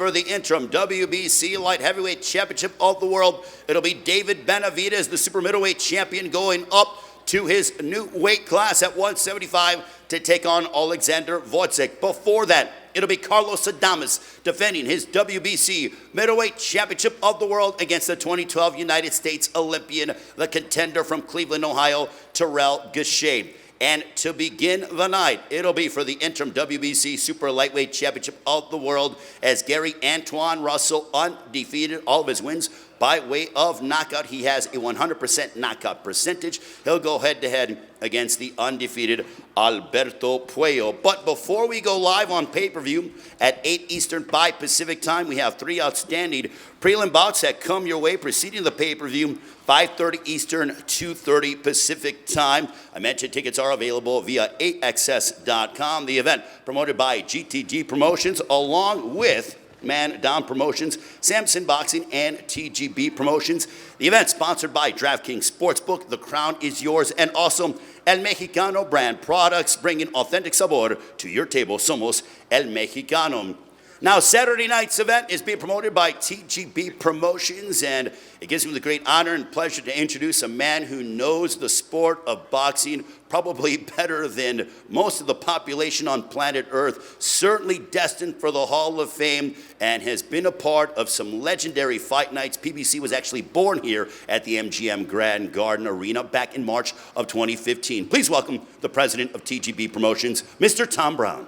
for the interim WBC Light Heavyweight Championship of the World. It'll be David Benavidez, the super middleweight champion, going up to his new weight class at 175 to take on Alexander Wojcik. Before that, it'll be Carlos Adames defending his WBC middleweight championship of the world against the 2012 United States Olympian, the contender from Cleveland, Ohio, Terrell Gausha. And to begin the night, it'll be for the interim WBC Super Lightweight Championship of the World as Gary Antoine Russell, undefeated, all of his wins by way of knockout. He has a 100% knockout percentage. He'll go head-to-head against the undefeated Alberto Puello. But before we go live on pay-per-view at 8 Eastern, 5 Pacific time, we have 3 outstanding prelim bouts that come your way preceding the pay-per-view, 5:30 Eastern, 2:30 Pacific time. I mentioned tickets are available via AXS.com. The event promoted by TGB Promotions along with Man Down Promotions, Samson Boxing, and TGB Promotions. The event sponsored by DraftKings Sportsbook. The crown is yours. And also El Mexicano brand products, bringing authentic sabor to your table. Somos El Mexicano. Now, Saturday night's event is being promoted by TGB Promotions, and it gives me the great honor and pleasure to introduce a man who knows the sport of boxing probably better than most of the population on planet Earth, certainly destined for the Hall of Fame, and has been a part of some legendary fight nights. PBC was actually born here at the MGM Grand Garden Arena back in March of 2015. Please welcome the president of TGB Promotions, Mr. Tom Brown.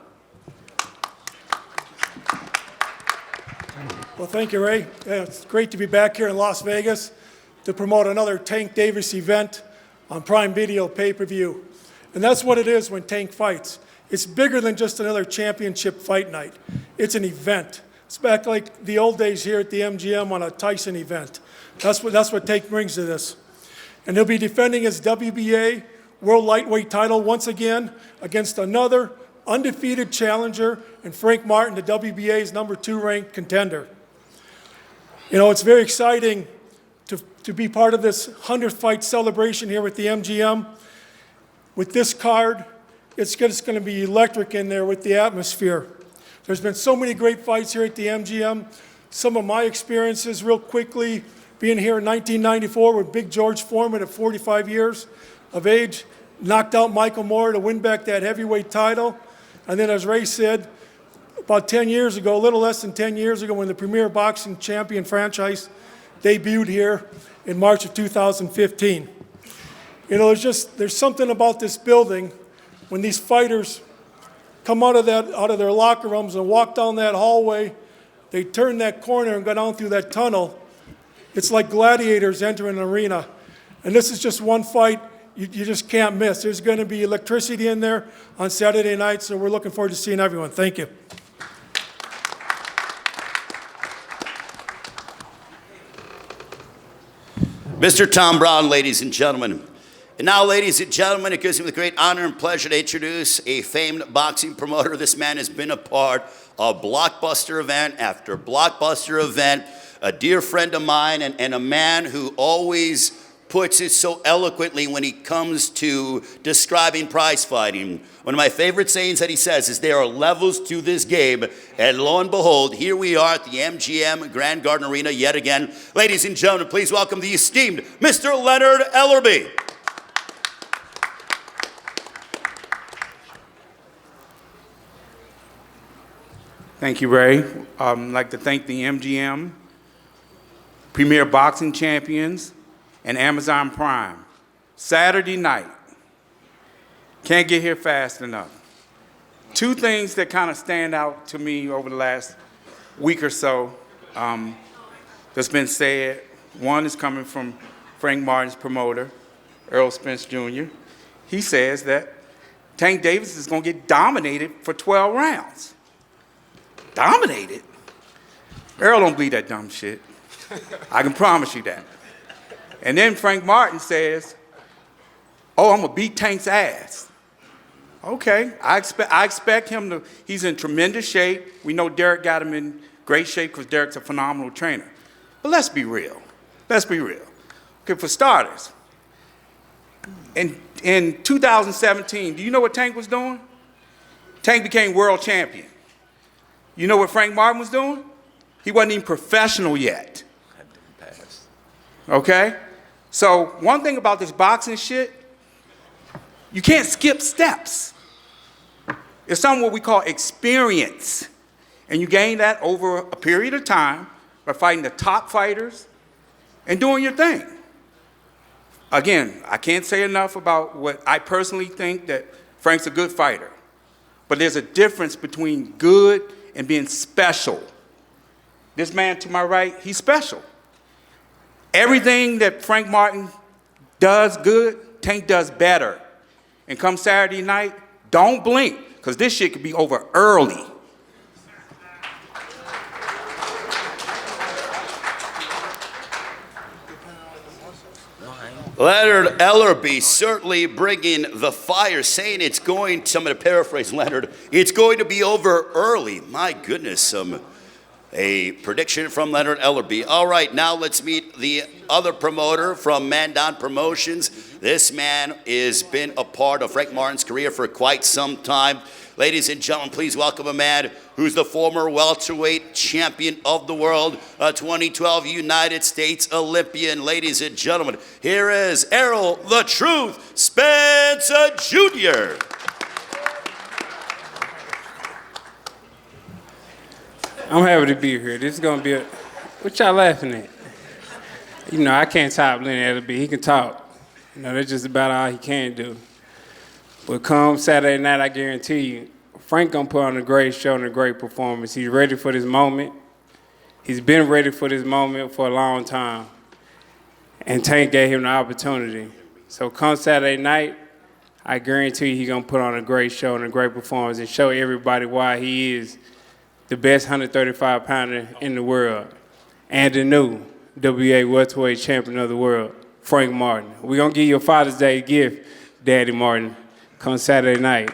Well, thank you, Ray. It's great to be back here in Las Vegas to promote another Tank Davis event on Prime Video pay-per-view. And that's what it is when Tank fights. It's bigger than just another championship fight night. It's an event. It's back like the old days here at the MGM on a Tyson event. That's what Tank brings to this. And he'll be defending his WBA World Lightweight title once again against another undefeated challenger and Frank Martin, the WBA's #2 ranked contender. You know, it's very exciting to be part of this 100th fight celebration here at the MGM. With this card, it's just going to be electric in there with the atmosphere. There's been so many great fights here at the MGM. Some of my experiences real quickly, being here in 1994 with Big George Foreman at 45 years of age, knocked out Michael Moore to win back that heavyweight title. And then as Ray said, about 10 years ago, a little less than 10 years ago, when the Premier Boxing Champion franchise debuted here in March of 2015. You know, there's something about this building when these fighters come out of their locker rooms and walk down that hallway, they turn that corner and go down through that tunnel. It's like gladiators entering an arena. And this is just one fight you just can't miss. There's going to be electricity in there on Saturday night, so we're looking forward to seeing everyone. Thank you. Mr. Tom Brown, ladies and gentlemen. And now, ladies and gentlemen, it gives me the great honor and pleasure to introduce a famed boxing promoter. This man has been a part of blockbuster event after blockbuster event, a dear friend of mine, and a man who always puts it so eloquently when he comes to describing prize fighting. One of my favorite sayings that he says is there are levels to this game, and lo and behold, here we are at the MGM Grand Garden Arena yet again. Ladies and gentlemen, please welcome the esteemed Mr. Leonard Ellerby. Thank you, Ray. I'd like to thank the MGM, Premier Boxing Champions, and Amazon Prime. Saturday night. Can't get here fast enough. 2 things that kind of stand out to me over the last week or so that's been said. One is coming from Frank Martin's promoter, Earl Spence Jr. He says that Tank Davis is going to get dominated for 12 rounds. Dominated? Earl don't believe that dumb shit. I can promise you that. And then Frank Martin says, oh, I'm going to beat Tank's ass. Okay, I expect him to, he's in tremendous shape. We know Derek got him in great shape because Derek's a phenomenal trainer. But let's be real. Let's be real. Okay, for starters, in 2017, do you know what Tank was doing? Tank became world champion. You know what Frank Martin was doing? He wasn't even professional yet. Okay? So one thing about this boxing shit, you can't skip steps. It's something what we call experience. And you gain that over a period of time by fighting the top fighters and doing your thing. Again, I can't say enough about what I personally think that Frank's a good fighter. But there's a difference between good and being special. This man to my right, he's special. Everything that Frank Martin does good, Tank does better. And come Saturday night, don't blink, because this shit could be over early. Leonard Ellerby certainly bringing the fire, saying it's going to, I'm going to paraphrase Leonard, it's going to be over early. My goodness, a prediction from Leonard Ellerby. All right, now let's meet the other promoter from Mandan Promotions. This man has been a part of Frank Martin's career for quite some time. Ladies and gentlemen, please welcome a man who's the former welterweight champion of the world, a 2012 United States Olympian. Ladies and gentlemen, here is Errol the Truth Spencer Jr. I'm happy to be here. This is going to be a... What y'all laughing at? You know, I can't top Lenny Ellerby. He can talk. You know, that's just about all he can do. But come Saturday night, I guarantee you, Frank going to put on a great show and a great performance. He's ready for this moment. He's been ready for this moment for a long time. And Tank gave him the opportunity. So come Saturday night, I guarantee you he's going to put on a great show and a great performance and show everybody why he is the best 135-pounder in the world, and the new WA welterweight champion of the world, Frank Martin. We're going to give you a Father's Day gift, Daddy Martin, come Saturday night.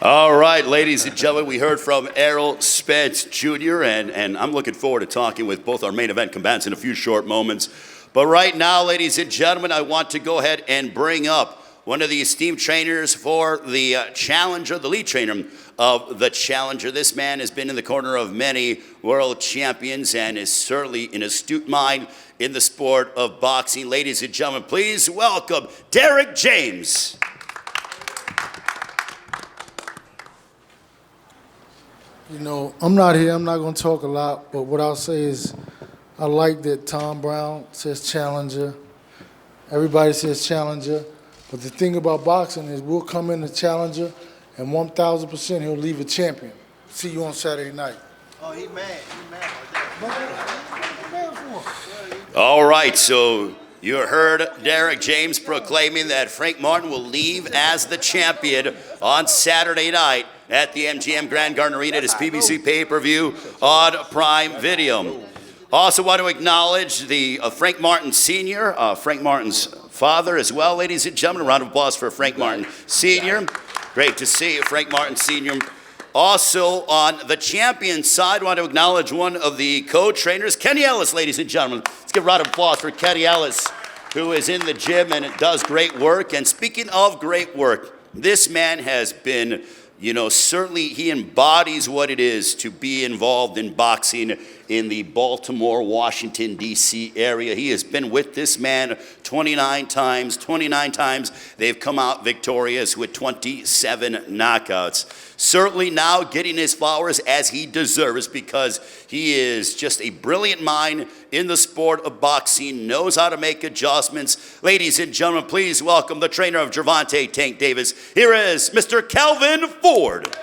All right, ladies and gentlemen, we heard from Errol Spence Jr., and I'm looking forward to talking with both our main event combatants in a few short moments. But right now, ladies and gentlemen, I want to go ahead and bring up one of the esteemed trainers for the Challenger, the lead trainer of the Challenger. This man has been in the corner of many world champions and is certainly an astute mind in the sport of boxing. Ladies and gentlemen, please welcome Derek James. You know, I'm not here, I'm not going to talk a lot, but what I'll say is I like that Tom Brown says Challenger. Everybody says Challenger. But the thing about boxing is we'll come in the Challenger and 1,000% he'll leave a champion. See you on Saturday night. Oh, he mad. He mad. All right, so you heard Derek James proclaiming that Frank Martin will leave as the champion on Saturday night at the MGM Grand Garden Arena at his PBC pay-per-view on Prime Video. Also want to acknowledge the Frank Martin Sr., Frank Martin's father as well, ladies and gentlemen. A round of applause for Frank Martin Sr. Great to see you, Frank Martin Sr. Also on the champion side, I want to acknowledge one of the co-trainers, Kenny Ellis, ladies and gentlemen. Let's give a round of applause for Kenny Ellis, who is in the gym and does great work. And speaking of great work, this man has been, you know, certainly he embodies what it is to be involved in boxing in the Baltimore, Washington, D.C. area. He has been with this man 29 times. 29 times they've come out victorious with 27 knockouts. Certainly now getting his flowers as he deserves, because he is just a brilliant mind in the sport of boxing, knows how to make adjustments. Ladies and gentlemen, please welcome the trainer of Gervonta Tank Davis. Here is Mr. Kelvin Ford.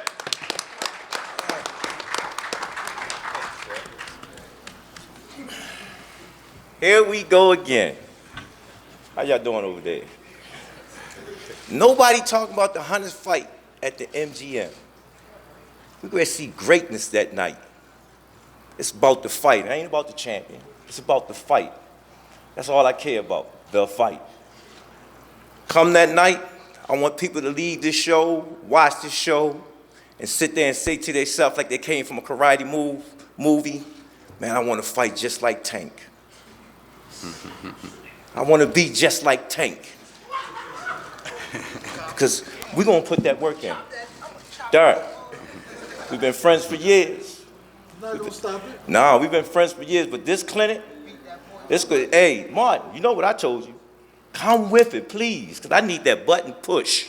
Here we go again. How y'all doing over there? Nobody talking about the 100th fight at the MGM. We're going to see greatness that night. It's about the fight. It ain't about the champion. It's about the fight. That's all I care about, the fight. Come that night, I want people to leave this show, watch this show, and sit there and say to themselves like they came from a karate movie, man, I want to fight just like Tank. I want to be just like Tank. Because we're going to put that work in. Darren, we've been friends for years. I'm not gonna stop it. Nah, we've been friends for years, but this clinic, this good. Hey, Martin, you know what I told you? Come with it, please, because I need that button push.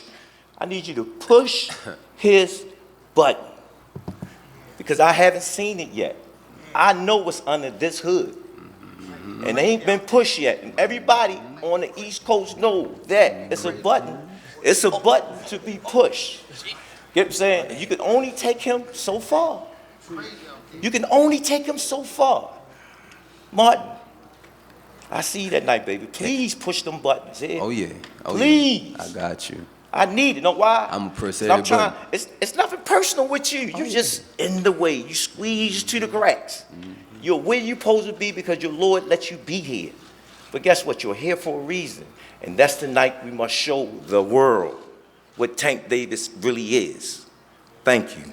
I need you to push his button because I haven't seen it yet. I know what's under this hood, and they ain't been pushed yet. And everybody on the East Coast know that it's a button. It's a button to be pushed. Get what I'm saying? You can only take him so far. You can only take him so far. Martin, I see you that night, baby. Please push them buttons. Yeah? Oh yeah. Oh, Please. Yeah. I got you. I need it. Know why? I'm gonna press 'Cause every trying. button. It's nothing personal with you. You're just in the way. You squeeze to the cracks. You're where you're supposed to be because your Lord let you be here. But guess what? You're here for a reason. And that's the night we must show the world what Tank Davis really is. Thank you.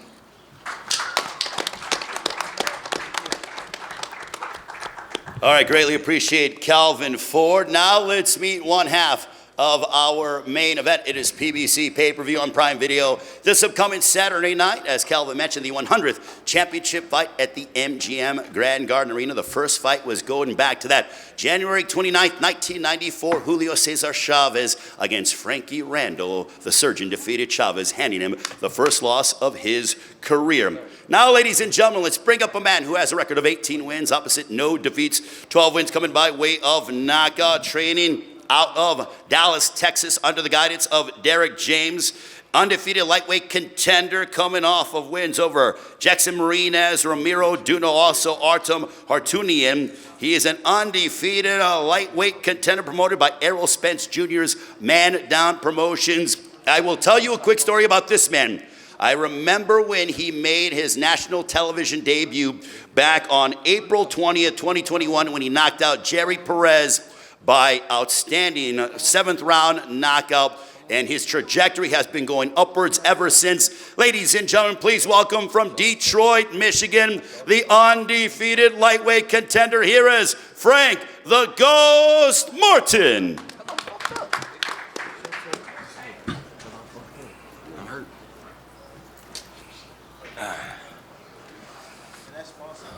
All right, greatly appreciate Kelvin Ford. Now let's meet one half of our main event. It is PBC pay-per-view on Prime Video this upcoming Saturday night. As Kelvin mentioned, the 100th championship fight at the MGM Grand Garden Arena. The first fight was going back to that January 29th, 1994. Julio Cesar Chavez against Frankie Randall. The surgeon defeated Chavez, handing him the first loss of his career. Now, ladies and gentlemen, let's bring up a man who has a record of 18 wins, opposite no defeats, 12 wins coming by way of knockout, training out of Dallas, Texas, under the guidance of Derek James. Undefeated lightweight contender coming off of wins over Jackson Marinez, Ramiro Duno, also Artem Hartunian. He is an undefeated lightweight contender promoted by Errol Spence Jr.'s Man Down Promotions. I will tell you a quick story about this man. I remember when he made his national television debut back on April 20th, 2021, when he knocked out Jerry Perez by outstanding 7th round knockout, and his trajectory has been going upwards ever since. Ladies and gentlemen, please welcome from Detroit, Michigan, the undefeated lightweight contender. Here is Frank the Ghost Martin.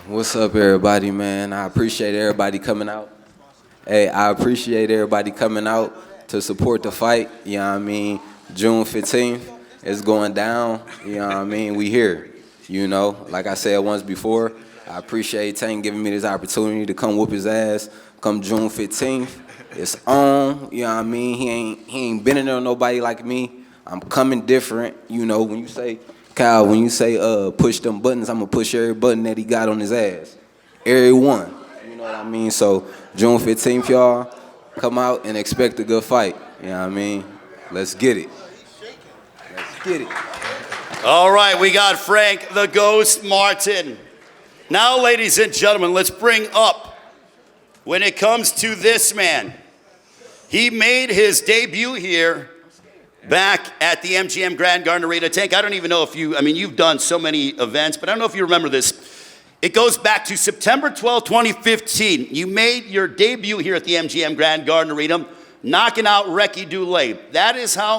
What's up, everybody, man? I appreciate everybody coming out. Hey, I appreciate everybody coming out to support the fight. You know what I mean? June 15th, it's going down. You know what I mean? We here. You know, like I said once before, I appreciate Tank giving me this opportunity to come whoop his ass. Come June 15th, it's on. You know what I mean? He ain't been in there with nobody like me. I'm coming different. You know, when you say, Kyle, when you say push them buttons, I'm gonna push every button that he got on his ass. Every one. You know what I mean? So June 15th, y'all, come out and expect a good fight. You know what I mean? Let's get it. Let's get it. All right, we got Frank the Ghost Martin. Now, ladies and gentlemen, let's bring up, when it comes to this man, he made his debut here back at the MGM Grand Garden Arena. Tank, I don't even know if you've done so many events, but I don't know if you remember this. It goes back to September 12, 2015. You made your debut here at the MGM Grand Garden Arena, knocking out Recky Dulé. That is how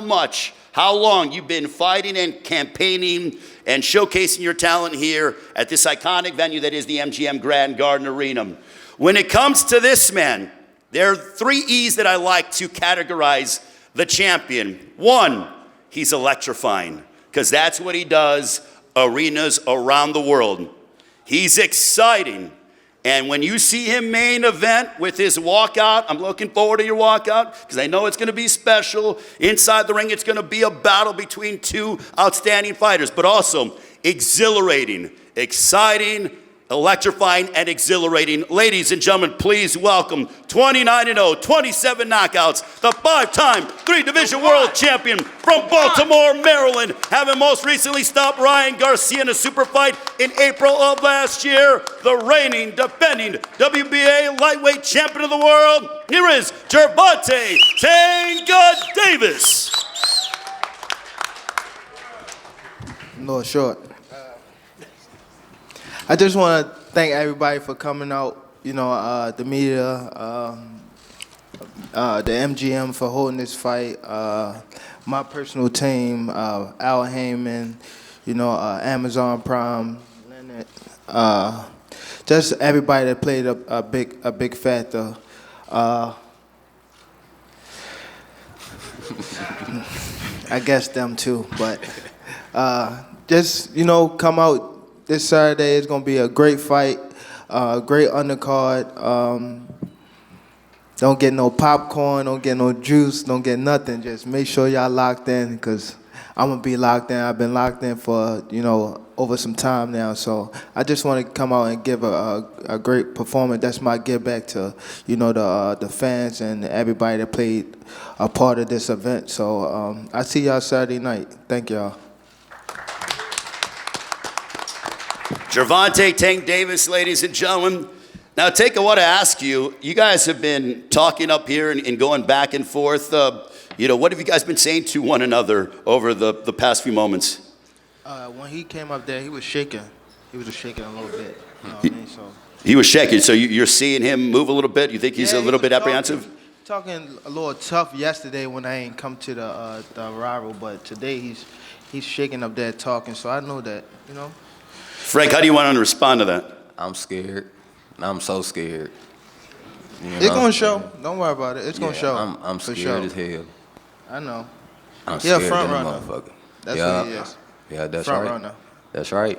long you've been fighting and campaigning and showcasing your talent here at this iconic venue that is the MGM Grand Garden Arena. When it comes to this man, there are 3 E's that I like to categorize the champion. 1, he's electrifying, because that's what he does arenas around the world. He's exciting. And when you see him main event with his walkout, I'm looking forward to your walkout because I know it's going to be special. Inside the ring, it's going to be a battle between 2 outstanding fighters, but also exhilarating, exciting, electrifying, and exhilarating. Ladies and gentlemen, please welcome 29-0, 27 knockouts, the 5-time 3-division world champion from Baltimore, Maryland, having most recently stopped Ryan Garcia in a super fight in April of last year, the reigning, defending WBA lightweight champion of the world. Here is Gervonta Tank Davis. No, short. I just want to thank everybody for coming out, you know, the media, the MGM for holding this fight, my personal team, Al Heyman, Amazon Prime, just everybody that played a big factor. I guess them too, but just come out this Saturday. It's gonna be a great fight, great undercard. Don't get no popcorn, don't get no juice, don't get nothing. Just make sure y'all locked in, because I'm gonna be locked in. I've been locked in for over some time now, so I just want to come out and give a great performance. That's my give back to the fans and everybody that played a part of this event. So I see y'all Saturday night. Thank y'all. Gervonta Tank Davis, ladies and gentlemen. Now, Tank, I want to ask you, you guys have been talking up here and going back and forth. What have you guys been saying to one another over the past few moments? When he came up there, he was shaking. He was shaking a little bit. You know what I mean? So he was shaking, so you're seeing him move a little bit? You think he's a little bit apprehensive? Talking a little tough yesterday when I ain't come to the arrival, but today he's shaking up there talking, so I know that, Frank, how do you want to respond to that? I'm scared. I'm so scared. It's gonna show. Don't worry about it. It's gonna show. I'm scared as hell. I know. I'm He a scared front of runner. motherfucker. That's what he is. Yeah, that's Front right. runner. That's right.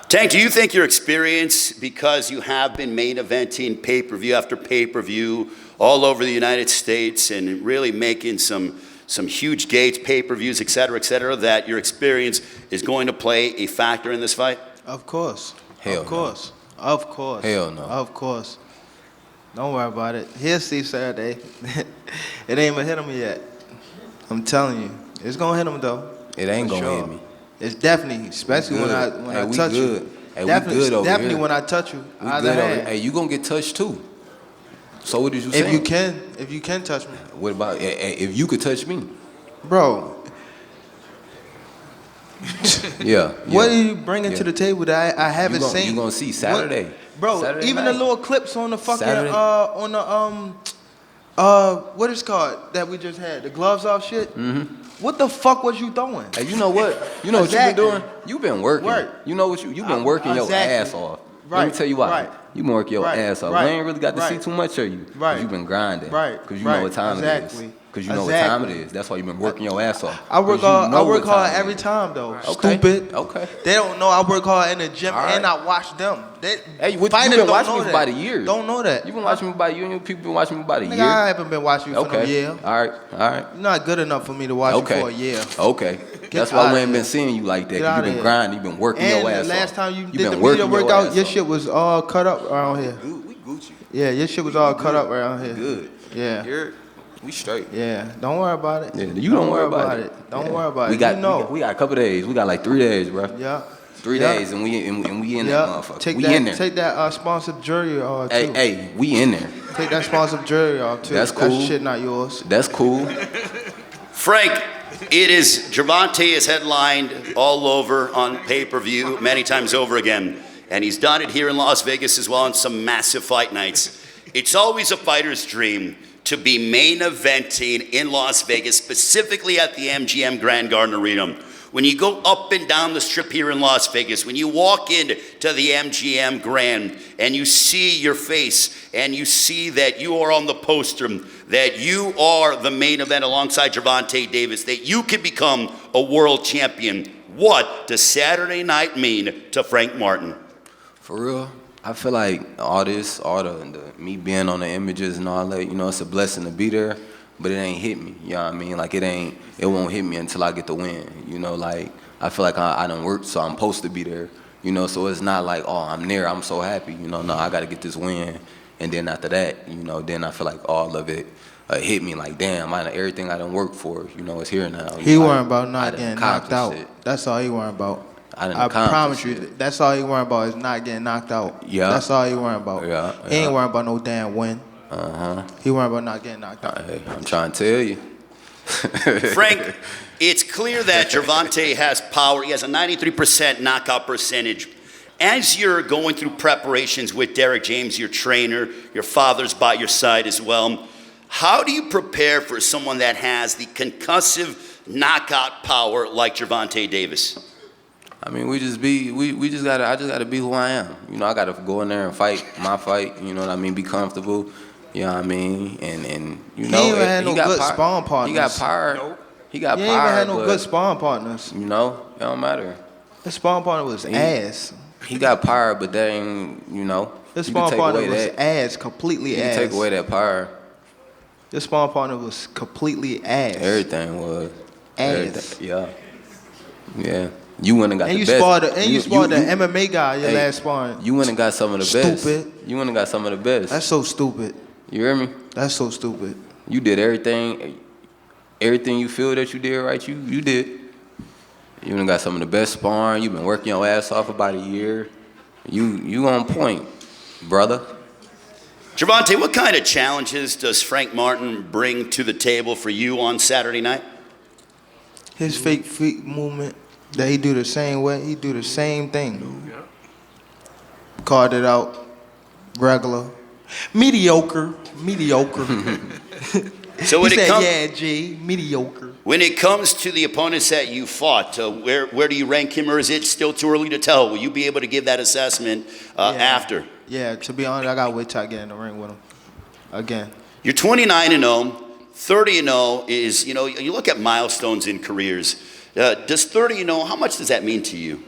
Tank, do you think your experience, because you have been main eventing pay-per-view after pay-per-view all over the United States and really making some huge gates, pay-per-views, et cetera, that your experience is going to play a factor in this fight? Of course. Hell of course. No. Of course. Hell no. Of course. Don't worry about it. He'll see Saturday. It ain't even hit him yet. I'm telling you. It's gonna hit him though. It ain't For gonna sure. hit me. It's definitely, especially when I touch you. Hey, definitely, we good over definitely here. when I touch you. We good over here. Hey, you gonna get touched too. So what did you say? If you can touch me. What about if you could touch me? Bro. Yeah. What are you bringing to the table that I haven't seen? You gonna see Saturday. Bro, Saturday even night. the little clips on the fucking Saturday. on the what is it called that we just had, the gloves off shit. Mm-hmm. What the fuck was you throwing? Hey, you know what? You know Exactly. what you've been doing? You've been working. Work. You know what you've been working your Exactly. ass off. Let Right. me tell you why. Right. You been working your Right. ass off. Right. We ain't really got to see Right. too much of you. Right. You've been grinding. Right. Because you Right. know what time it Exactly. is. Because you know what time it is. That's why you've been working your ass off. I work 'Cause you hard. know I work what time hard it every is. time though. Okay. Stupid. Okay. They don't know I work hard in the gym All right. and I watch them. Hey, you fighters been don't watching know me for that. about a year. Don't know that. You've been watching me about a year, and your people been watching me about a Nigga, year. I haven't been watching you for no Okay. year. All right. All right. You're not good enough for me to watch Okay. you for a year. Okay. That's outta why we ain't here. been seeing you like that. Get 'Cause outta you've been here. grinding. You've been working And your ass the off. last time you You've did been the working media your workout, ass your off. shit was all cut up around here. We Gucci. Yeah, your shit was all cut up around here. Good. Yeah. We straight. Yeah. Don't worry about it. Yeah, you don't worry about it. Don't Yeah. worry about We it. got, you know. we got a couple days. We got like 3 days, bro. Yeah. 3 Yeah. days, and we in that Yeah. motherfucker. Take We that. in there. Take that sponsored jewelry off too. Hey, we in there. Take that sponsored jewelry off too. That's cool. That shit not yours. That's cool. Frank, it is Gervonta is headlined all over on pay-per-view many times over again. And he's done it here in Las Vegas as well on some massive fight nights. It's always a fighter's dream to be main eventing in Las Vegas, specifically at the MGM Grand Garden Arena. When you go up and down the strip here in Las Vegas, when you walk into the MGM Grand and you see your face and you see that you are on the poster, that you are the main event alongside Gervonta Davis, that you can become a world champion, what does Saturday night mean to Frank Martin? For real, I feel like all the me being on the images and all that, it's a blessing to be there, but it ain't hit me. You know what I mean? Like it won't hit me until I get the win. Like I feel like I done worked, so I'm supposed to be there. So it's not like, oh, I'm there, I'm so happy. No, I got to get this win, and then after that, then I feel like all of it hit me. Like damn, everything I done worked for, is here now. He worrying about not done getting knocked out. accomplished it. That's all he worrying about. I promise you, it. that's all he worrying about is not getting knocked out. Yeah. That's all he worrying about. Yeah, He ain't yeah. worrying about no damn win. He worrying about not getting knocked out. Hey, I'm trying to tell you. Frank, it's clear that Gervonta has power. He has a 93% knockout percentage. As you're going through preparations with Derek James, your trainer, your father's by your side as well, how do you prepare for someone that has the concussive knockout power like Gervonta Davis? I mean, I just gotta be who I am. You know, I gotta go in there and fight my fight. You know what I mean? Be comfortable. You know what I mean? And you know, he ain't even had no good sparring partners. He got power. Nope. He got he power. He ain't even had no but, good sparring partners. You know, it don't matter. His sparring partner was ass. He got power, but that ain't, you know. His sparring partner was ass, completely ass. You take away that power. His sparring partner was completely ass. Everything was. Ass. Everything. Yeah. Yeah. You went and got and the you best. Sparred you sparred the MMA guy your last sparring. You went and got some of the best. Stupid. You went and got some of the best. That's so stupid. You hear me? That's so stupid. You did everything. Everything you feel that you did right, you did. You went and got some of the best sparring. You've been working your ass off about a year. You on point, brother. Gervonta, what kind of challenges does Frank Martin bring to the table for you on Saturday night? His fake feet movement that he do the same way, he do the same thing. Called it out, regular, mediocre. So when he it said, comes, yeah, G, mediocre. When it comes to the opponents that you fought, where do you rank him, or is it still too early to tell? Will you be able to give that assessment after? Yeah, to be honest, I gotta wait till I get in the ring with him again. You're 29-0. 30-0 is, you know, you look at milestones in careers. Does 30-0, how much does that mean to you?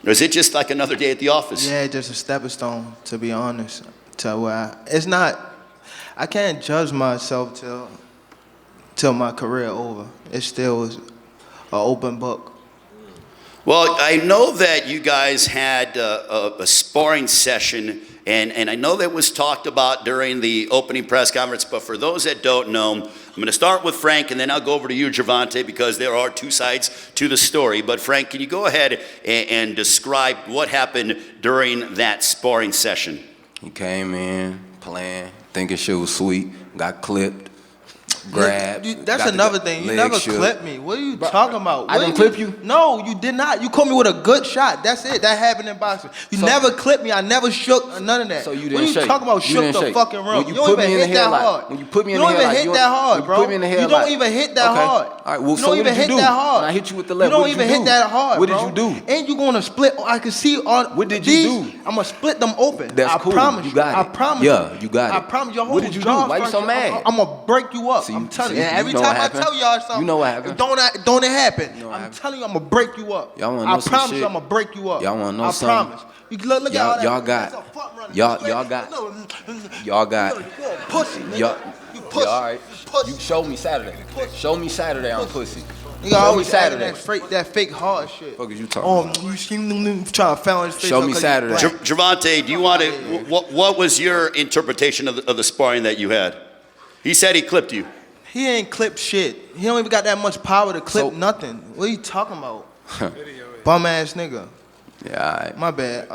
Or is it just like another day at the office? Yeah, just a stepping stone, to be honest. To where it's not, I can't judge myself till my career over. It still is an open book. Well, I know that you guys had a sparring session, and I know that was talked about during the opening press conference, but for those that don't know, I'm going to start with Frank, and then I'll go over to you, Gervonta, because there are two sides to the story. But Frank, can you go ahead and describe what happened during that sparring session? He came in, playing, thinking shit was sweet, got clipped. Grabbed. That's another thing. You never clipped me. What are you talking about? I didn't clip you? No, you did not. You caught me with a good shot. That's it. That happened in boxing. You never clipped me. I never shook none of that. So you didn't What are you shake? talking about? You Shook the didn't fucking shake. room. When You you don't put me even in the hit that headlock. hard. When you put me in You the don't even headlock, hit you that hard, you bro. put me in the You headlock. don't even hit that Okay. hard. All right, well, You so don't what even did you hit do? that hard. When I hit you with the You left, don't what did even you hit do? that hard, What did bro. you do? And you gonna split? I can see on. What did you do? I'm gonna split them open. That's I cool. promise You got it. I promise. Yeah, you got it. I promise. Your whole What did you do? jaw Why you so structure, mad? I'm gonna break you up. See, I'm telling see, you. you Every know time what I happened. tell y'all something, You know what happened. Don't it happen? know what I'm happened. telling you, I'm gonna break you up. Y'all wanna know I some promise shit? you, I'm gonna break you up. Y'all wanna know I something? promise. You look at all that. Y'all got- That's a front runner. y'all got- Y'all got- You're a pussy, nigga. Y'all, You pussy. yeah, all right. Pussy. You show me Saturday. Show me Saturday I'm pussy. You Show me always Saturday. Saturday. That fake hard shit. Fuck is you talking about? You see them trying to foul his face. Show up me 'cause Saturday. he's black. Gervonta, do you want to, what was your interpretation of the sparring that you had? He said he clipped you. He ain't clipped shit. He don't even got that much power to clip So- nothing. What are you talking about? Bum ass nigga. Yeah, all right. My bad.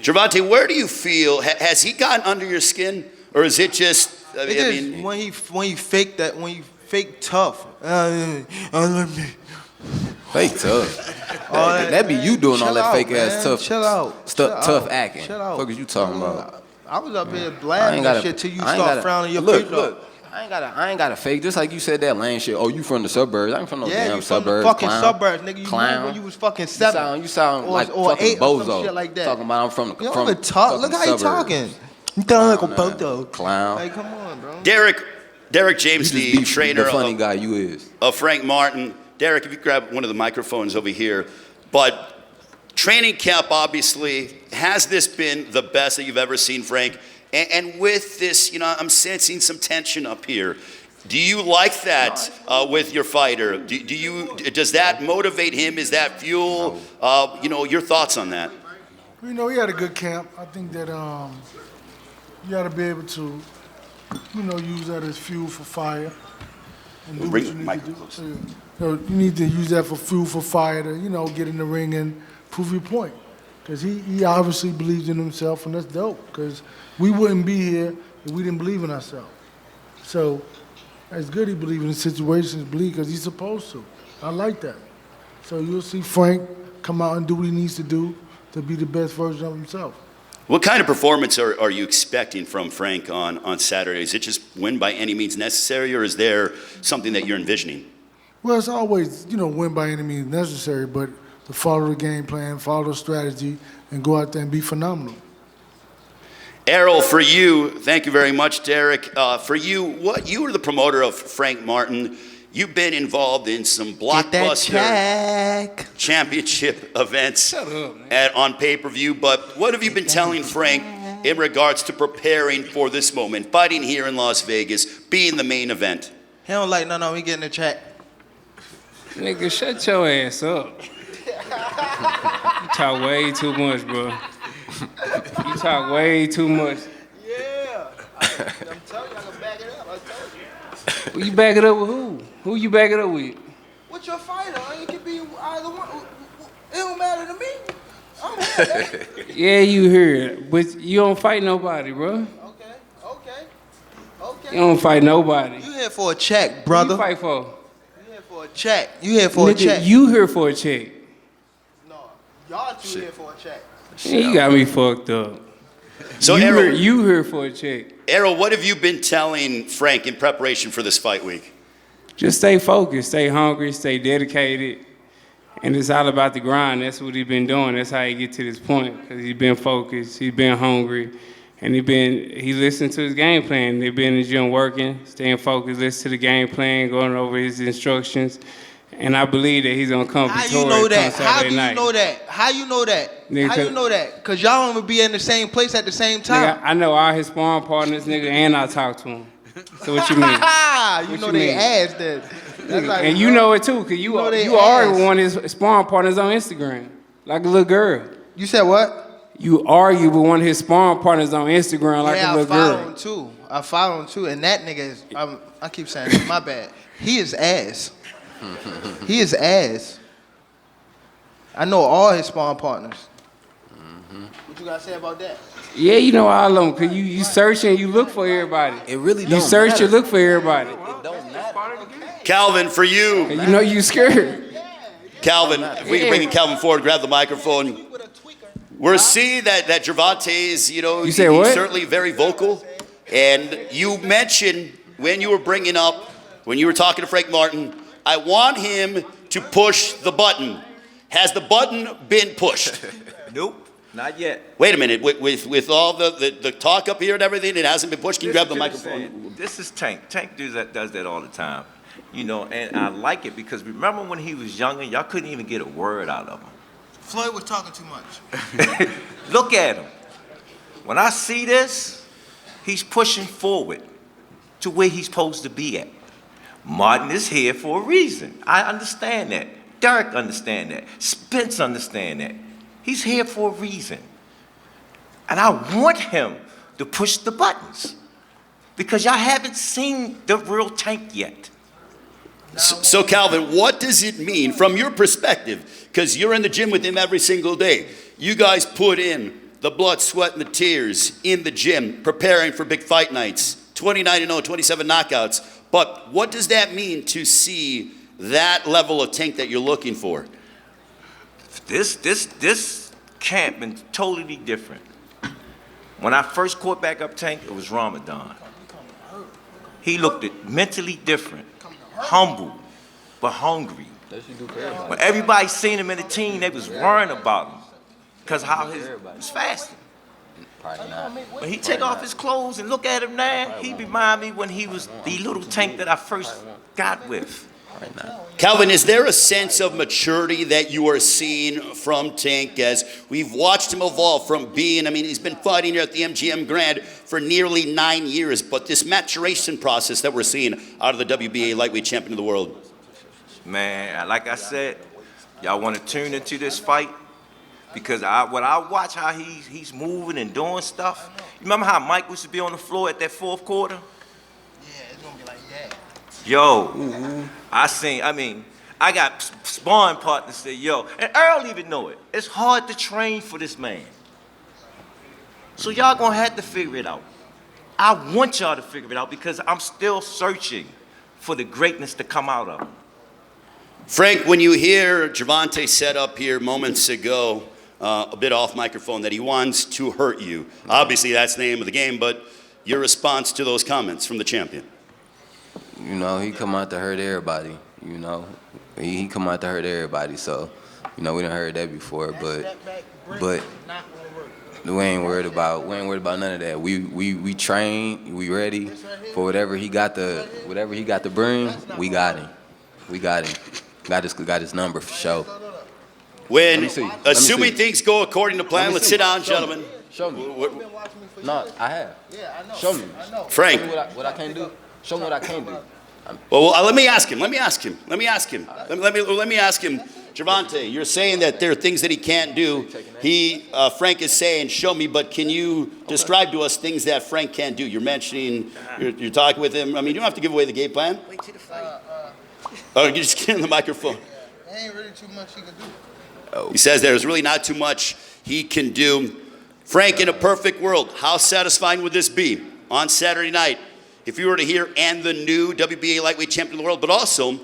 Gervonta, where do you feel, has he gotten under your skin? Or is it just, I mean, when he fake that, when he fake tough. Fake tough. That be you doing all Chill that out, fake ass man. tough Chill out. tough acting. Chill out. Fuck is you talking about? I was up here I blabbing ain't that gotta- shit till you I ain't start gotta- frowning your look, face look. up. I ain't got to fake. Just like you said that lame shit. Oh, you from the suburbs? I ain't from no Yeah, damn you from suburbs. the fucking clown. suburbs, nigga. You Clown. moved when you was fucking 7. You sound or, like or fucking 8 or bozo. some shit like that. Talking about I'm from the You don't from even talk. Look fucking how you suburbs. talking. You sound like a Clown, bozo. Clown. Like, come on, bro. Derek James, You just the be trainer the funny guy you is. of Frank Martin. Derek, if you grab one of the microphones over here. But training camp, obviously, has this been the best that you've ever seen, Frank? And with this, you know, I'm sensing some tension up here. Do you like that with your fighter? Does that motivate him? Is that fuel? You know, your thoughts on that? You know, he had a good camp. I think that you got to be able to, you know, use that as fuel for fire. And do what Bring you the need mic to do. closer. You know, you need to use that for fuel for fire to, you know, get in the ring and prove your point. Because he obviously believes in himself, and that's dope. Because we wouldn't be here if we didn't believe in ourselves. So it's good he believes in situations, because he's supposed to. I like that. So you'll see Frank come out and do what he needs to do to be the best version of himself. What kind of performance are you expecting from Frank on Saturday? Is it just win by any means necessary, or is there something that you're envisioning? Well, it's always, win by any means necessary, but to follow the game plan, follow the strategy, and go out there and be phenomenal. Errol, for you, thank you very much, Derek. For you, you were the promoter of Frank Martin. You've been involved in some blockbuster championship events on pay-per-view, but what have you been telling Frank in regards to preparing for this moment, fighting here in Las Vegas, being the main event? He don't like no, we get in the track. Nigga, shut your ass up. You talk way too much, bro. You talk way too much. Yeah. I'm telling you, I can back it up. I told you. You back it up with who? Who you back it up with? What's your fighter? You can be either one. It don't matter to me. I'm here. Yeah, you here, but you don't fight nobody, bro. Okay. You don't fight nobody. You here for a check, brother. Who you fight for? You here for a check. You here for a check. You here for a check. No, y'all two here for a check. Yeah, you got me fucked up. So you here for a check. Errol, what have you been telling Frank in preparation for this fight week? Just stay focused, stay hungry, stay dedicated, and it's all about the grind. That's what he's been doing. That's how he get to this point, because he's been focused, he's been hungry, and he listened to his game plan. They've been in the gym working, staying focused, listen to the game plan, going over his instructions, and I believe that he's gonna come victorious on Saturday night. How you know that? Nigga, How you know that? Cause y'all don't be in the same place at the same time. Nigga, I know all his sparring partners, nigga, and I talk to him. So what you mean? You know they ass that. And you know it too, cause you argue with one of his sparring partners on Instagram, like a little girl. You said what? You argue with one of his sparring partners on Instagram like a little girl. I follow him too, and that nigga is. I keep saying it, my bad. He is ass. He is ass. I know all his sparring partners. What you gotta say about that? Yeah, you know all of them, cause you search and you look for everybody. It really don't You search matter. and look for everybody. It don't matter. Calvin, for you. And you know you scared. Calvin, if we can bring Calvin forward, grab the microphone. We're seeing that Gervonta is, You say he's what? certainly very vocal. And you mentioned when you were talking to Frank Martin, I want him to push the button. Has the button been pushed? Nope, not yet. Wait a minute, with all the talk up here and everything, it hasn't been pushed. Can you grab the microphone? This is Tank. Tank does that all the time. And I like it because remember when he was younger, y'all couldn't even get a word out of him. Floyd was talking too much. Look at him. When I see this, he's pushing forward to where he's supposed to be at. Martin is here for a reason. I understand that. Derek understand that. Spence understand that. He's here for a reason. And I want him to push the buttons because y'all haven't seen the real Tank yet. So Calvin, what does it mean from your perspective? Because you're in the gym with him every single day. You guys put in the blood, sweat, and the tears in the gym, preparing for big fight nights. 29-0, 27 knockouts. But what does that mean to see that level of Tank that you're looking for? This camp been totally different. When I first caught back up Tank, it was Ramadan. He looked mentally different, humble, but hungry. When everybody seen him in the team, they was worrying about him because how he was fasting. When he take off his clothes and look at him now, he remind me when he was the little Tank that I first got with. Kelvin, is there a sense of maturity that you are seeing from Tank as we've watched him evolve from being, he's been fighting here at the MGM Grand for nearly 9 years, but this maturation process that we're seeing out of the WBA lightweight champion of the world? Man, like I said, y'all want to tune into this fight? Because when I watch how he's moving and doing stuff, you remember how Mike used to be on the floor at that fourth quarter? Yeah, it's gonna be like that. Yo, I got sparring partners say, yo, and Earl even know it. It's hard to train for this man. So y'all gonna have to figure it out. I want y'all to figure it out because I'm still searching for the greatness to come out of him. Frank, when you hear Gervonta said up here moments ago, a bit off microphone, that he wants to hurt you, obviously that's the name of the game, but your response to those comments from the champion? You know, he come out to hurt everybody. You know, he come out to hurt everybody. So, you know, we done heard that before, but we ain't worried about none of that. We train, we ready for whatever he got to bring. We got him. Got his number for sure. When, Let me assuming see. things go according to plan, let's sit down, gentlemen. Show me. No, I have. Yeah, I know. Show me. Frank. Show me what I can't do. Show me what I can't do. Well, let me ask him. Let me ask him. Gervonta, you're saying that there are things that he can't do. Frank is saying, show me, but can you describe to us things that Frank can't do? You're mentioning, you're talking with him. I mean, you don't have to give away the game plan. Wait till the fight. Oh, you just get in the microphone. Ain't really too much he can do. He says there's really not too much he can do. Frank, in a perfect world, how satisfying would this be on Saturday night if you were to hear and the new WBA lightweight champion of the world, but also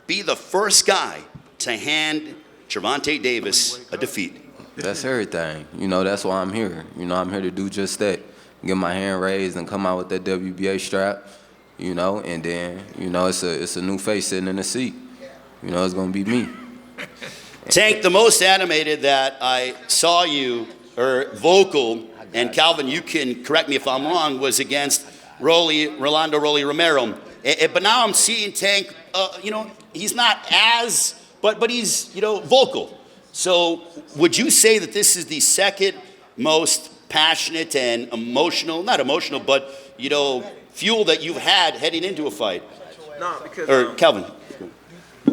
be the first guy to hand Gervonta Davis a defeat? That's everything. You know, that's why I'm here. You know, I'm here to do just that. Get my hand raised and come out with that WBA strap, you know, and then, you know, it's a new face sitting in the seat. You know, it's going to be me. Tank, the most animated that I saw you, or vocal, and Kelvin, you can correct me if I'm wrong, was against Rolando Romero. But now I'm seeing Tank, you know, he's not as, but he's, you know, vocal. So would you say that this is the second most passionate and emotional, not emotional, but, you know, fuel that you've had heading into a fight? No, because Or Kelvin.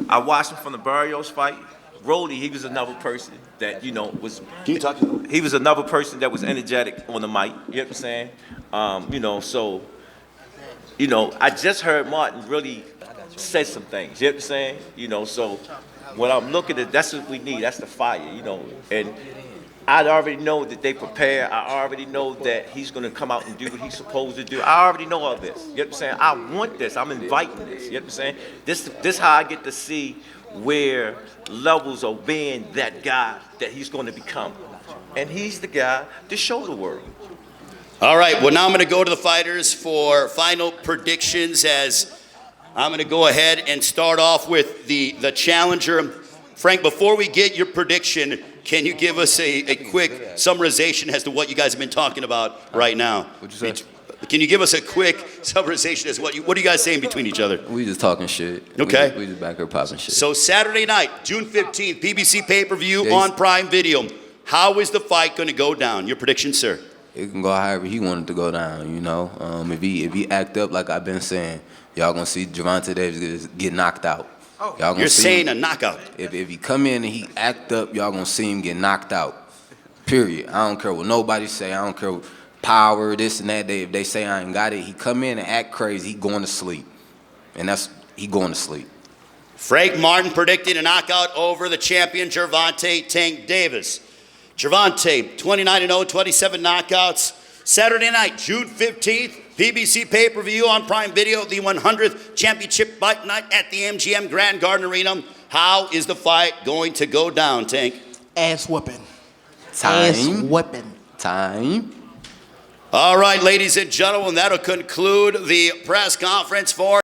I watched him from the Barrios fight. Rolly, he was another person that, you know, was... Can you talk to him? He was another person that was energetic on the mic, you know what I'm saying? You know, so, you know, I just heard Martin really say some things, you know what I'm saying? You know, so when I'm looking at, that's what we need, that's the fire, you know, and I already know that they prepare. I already know that he's going to come out and do what he's supposed to do. I already know all this, you know what I'm saying? I want this, I'm inviting this, you know what I'm saying? This how I get to see where levels of being that guy that he's going to become. And he's the guy to show the world. All right, well, now I'm going to go to the fighters for final predictions, as I'm going to go ahead and start off with the challenger. Frank, before we get your prediction, can you give us a quick summarization as to what you guys have been talking about right now? What'd you say? Can you give us a quick summarization as what are you guys saying between each other? We just talking shit. Okay. We just back here popping shit. So Saturday night, June 15th, PBC pay-per-view Yeah, on Prime Video. How is the fight going to go down? Your prediction, sir? It can go however he wanted to go down, you know. If he act up like I've been saying, y'all gonna see Gervonta Davis get knocked out. Y'all gonna You're see saying him. a knockout. If he come in and he act up, y'all gonna see him get knocked out. Period. I don't care what nobody say. I don't care what power, this and that. If they say I ain't got it, he come in and act crazy, he going to sleep. And he going to sleep. Frank Martin predicting a knockout over the champion Gervonta Tank Davis. Gervonta, 29-0, 27 knockouts. Saturday night, June 15th, PBC pay-per-view on Prime Video, the 100th championship fight night at the MGM Grand Garden Arena. How is the fight going to go down, Tank? Ass whooping. Time. Ass whooping. Time. All right, ladies and gentlemen, that'll conclude the press conference for